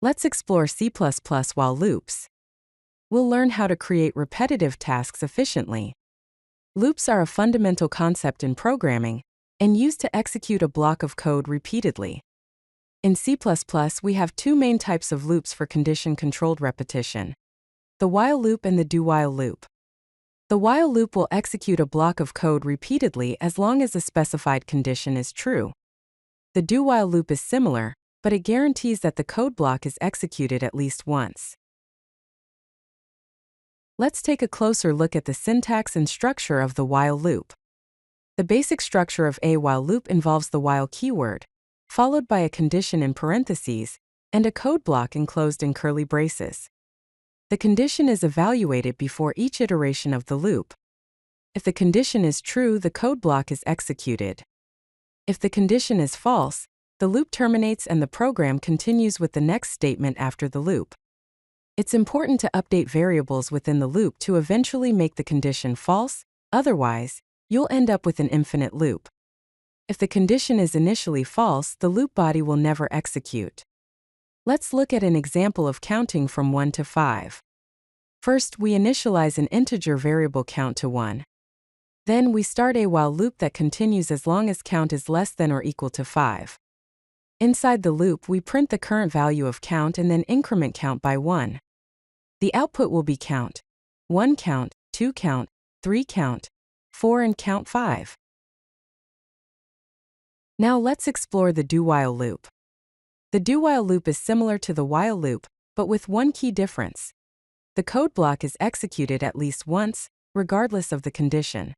Let's explore C++ while loops. We'll learn how to create repetitive tasks efficiently. Loops are a fundamental concept in programming and used to execute a block of code repeatedly. In C++, we have two main types of loops for condition-controlled repetition: the while loop and the do-while loop. The while loop will execute a block of code repeatedly as long as a specified condition is true. The do-while loop is similar, but it guarantees that the code block is executed at least once. Let's take a closer look at the syntax and structure of the while loop. The basic structure of a while loop involves the while keyword, followed by a condition in parentheses, and a code block enclosed in curly braces. The condition is evaluated before each iteration of the loop. If the condition is true, the code block is executed. If the condition is false, the loop terminates and the program continues with the next statement after the loop. It's important to update variables within the loop to eventually make the condition false, otherwise, you'll end up with an infinite loop. If the condition is initially false, the loop body will never execute. Let's look at an example of counting from 1 to 5. First, we initialize an integer variable count to 1. Then we start a while loop that continues as long as count is less than or equal to 5. Inside the loop, we print the current value of count and then increment count by 1. The output will be count 1 count, 2 count, 3 count, 4 and count 5. Now let's explore the do-while loop. The do-while loop is similar to the while loop, but with one key difference. The code block is executed at least once, regardless of the condition.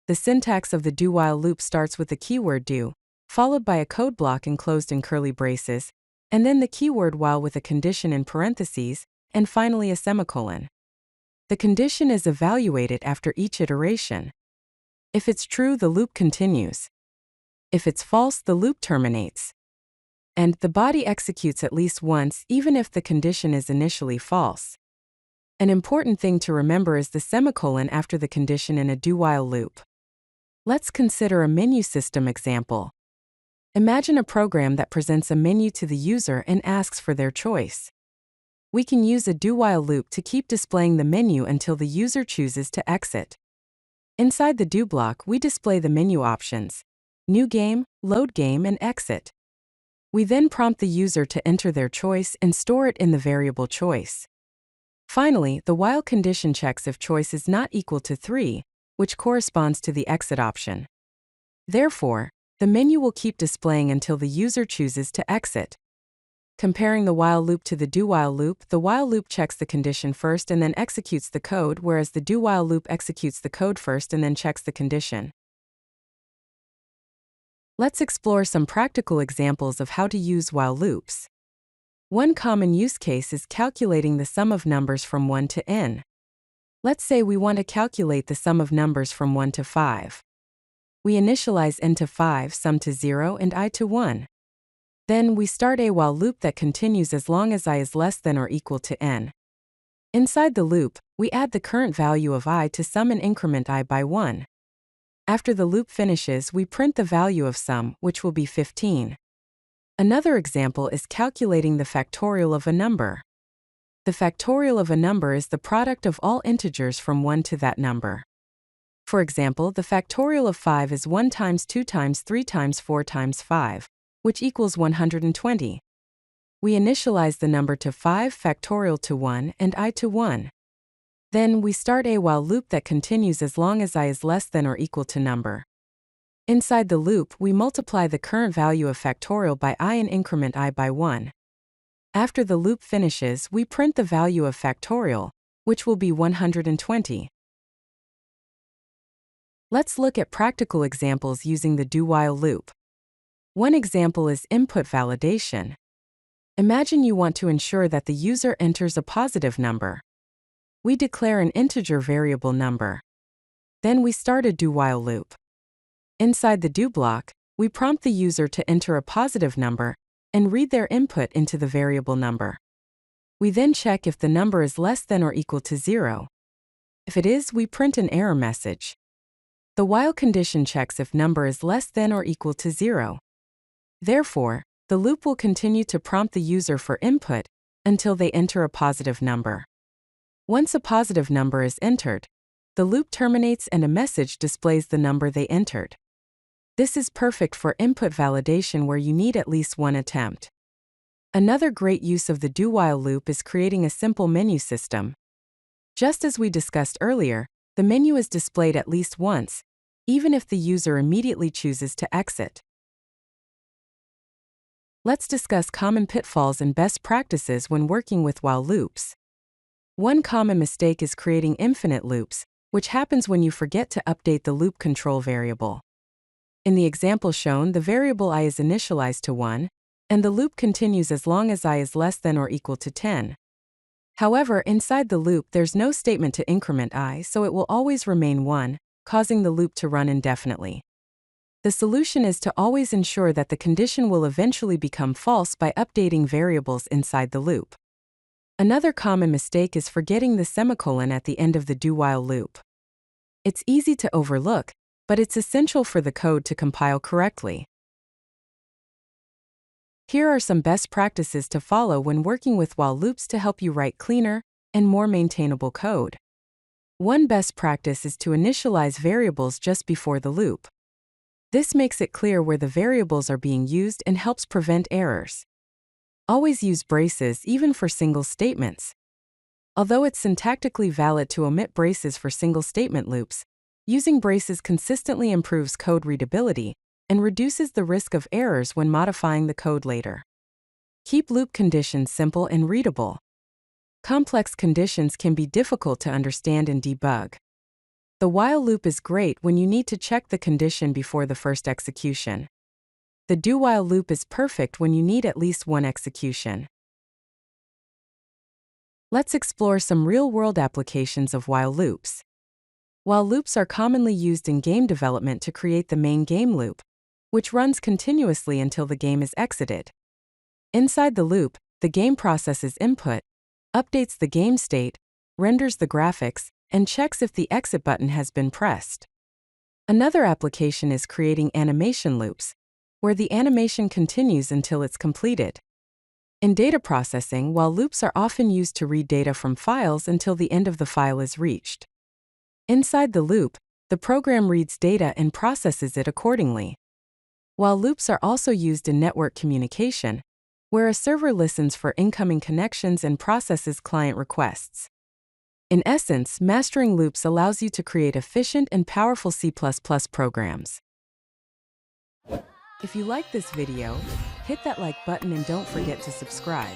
The syntax of the do-while loop starts with the keyword do, followed by a code block enclosed in curly braces, and then the keyword while with a condition in parentheses, and finally a semicolon. The condition is evaluated after each iteration. If it's true, the loop continues. If it's false, the loop terminates. And the body executes at least once, even if the condition is initially false. An important thing to remember is the semicolon after the condition in a do-while loop. Let's consider a menu system example. Imagine a program that presents a menu to the user and asks for their choice. We can use a do-while loop to keep displaying the menu until the user chooses to exit. Inside the do block, we display the menu options: new game, load game, and exit. We then prompt the user to enter their choice and store it in the variable choice. Finally, the while condition checks if choice is not equal to 3, which corresponds to the exit option. Therefore, the menu will keep displaying until the user chooses to exit. Comparing the while loop to the do-while loop, the while loop checks the condition first and then executes the code, whereas the do-while loop executes the code first and then checks the condition. Let's explore some practical examples of how to use while loops. One common use case is calculating the sum of numbers from 1 to n. Let's say we want to calculate the sum of numbers from 1 to 5. We initialize n to 5, sum to 0, and I to 1. Then we start a while loop that continues as long as I is less than or equal to n. Inside the loop, we add the current value of I to sum and increment I by 1. After the loop finishes, we print the value of sum, which will be 15. Another example is calculating the factorial of a number. The factorial of a number is the product of all integers from 1 to that number. For example, the factorial of 5 is 1 times 2 times 3 times 4 times 5, which equals 120. We initialize the number to 5 factorial to 1 and I to 1. Then we start a while loop that continues as long as I is less than or equal to number. Inside the loop, we multiply the current value of factorial by I and increment I by 1. After the loop finishes, we print the value of factorial, which will be 120. Let's look at practical examples using the do-while loop. One example is input validation. Imagine you want to ensure that the user enters a positive number. We declare an integer variable number. Then we start a do-while loop. Inside the do block, we prompt the user to enter a positive number and read their input into the variable number. We then check if the number is less than or equal to 0. If it is, we print an error message. The while condition checks if number is less than or equal to 0. Therefore, the loop will continue to prompt the user for input until they enter a positive number. Once a positive number is entered, the loop terminates and a message displays the number they entered. This is perfect for input validation where you need at least one attempt. Another great use of the do-while loop is creating a simple menu system. Just as we discussed earlier, the menu is displayed at least once, even if the user immediately chooses to exit. Let's discuss common pitfalls and best practices when working with while loops. One common mistake is creating infinite loops, which happens when you forget to update the loop control variable. In the example shown, the variable I is initialized to 1, and the loop continues as long as I is less than or equal to 10. However, inside the loop there's no statement to increment I, so it will always remain 1, causing the loop to run indefinitely. The solution is to always ensure that the condition will eventually become false by updating variables inside the loop. Another common mistake is forgetting the semicolon at the end of the do-while loop. It's easy to overlook, but it's essential for the code to compile correctly. Here are some best practices to follow when working with while loops to help you write cleaner and more maintainable code. One best practice is to initialize variables just before the loop. This makes it clear where the variables are being used and helps prevent errors. Always use braces even for single statements. Although it's syntactically valid to omit braces for single statement loops, using braces consistently improves code readability and reduces the risk of errors when modifying the code later. Keep loop conditions simple and readable. Complex conditions can be difficult to understand and debug. The while loop is great when you need to check the condition before the first execution. The do-while loop is perfect when you need at least one execution. Let's explore some real-world applications of while loops. While loops are commonly used in game development to create the main game loop, which runs continuously until the game is exited. Inside the loop, the game processes input, updates the game state, renders the graphics, and checks if the exit button has been pressed. Another application is creating animation loops, where the animation continues until it's completed. In data processing, while loops are often used to read data from files until the end of the file is reached. Inside the loop, the program reads data and processes it accordingly. While loops are also used in network communication, where a server listens for incoming connections and processes client requests. In essence, mastering loops allows you to create efficient and powerful C++ programs. If you like this video, hit that like button and don't forget to subscribe.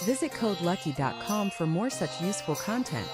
Visit codelucky.com for more such useful content.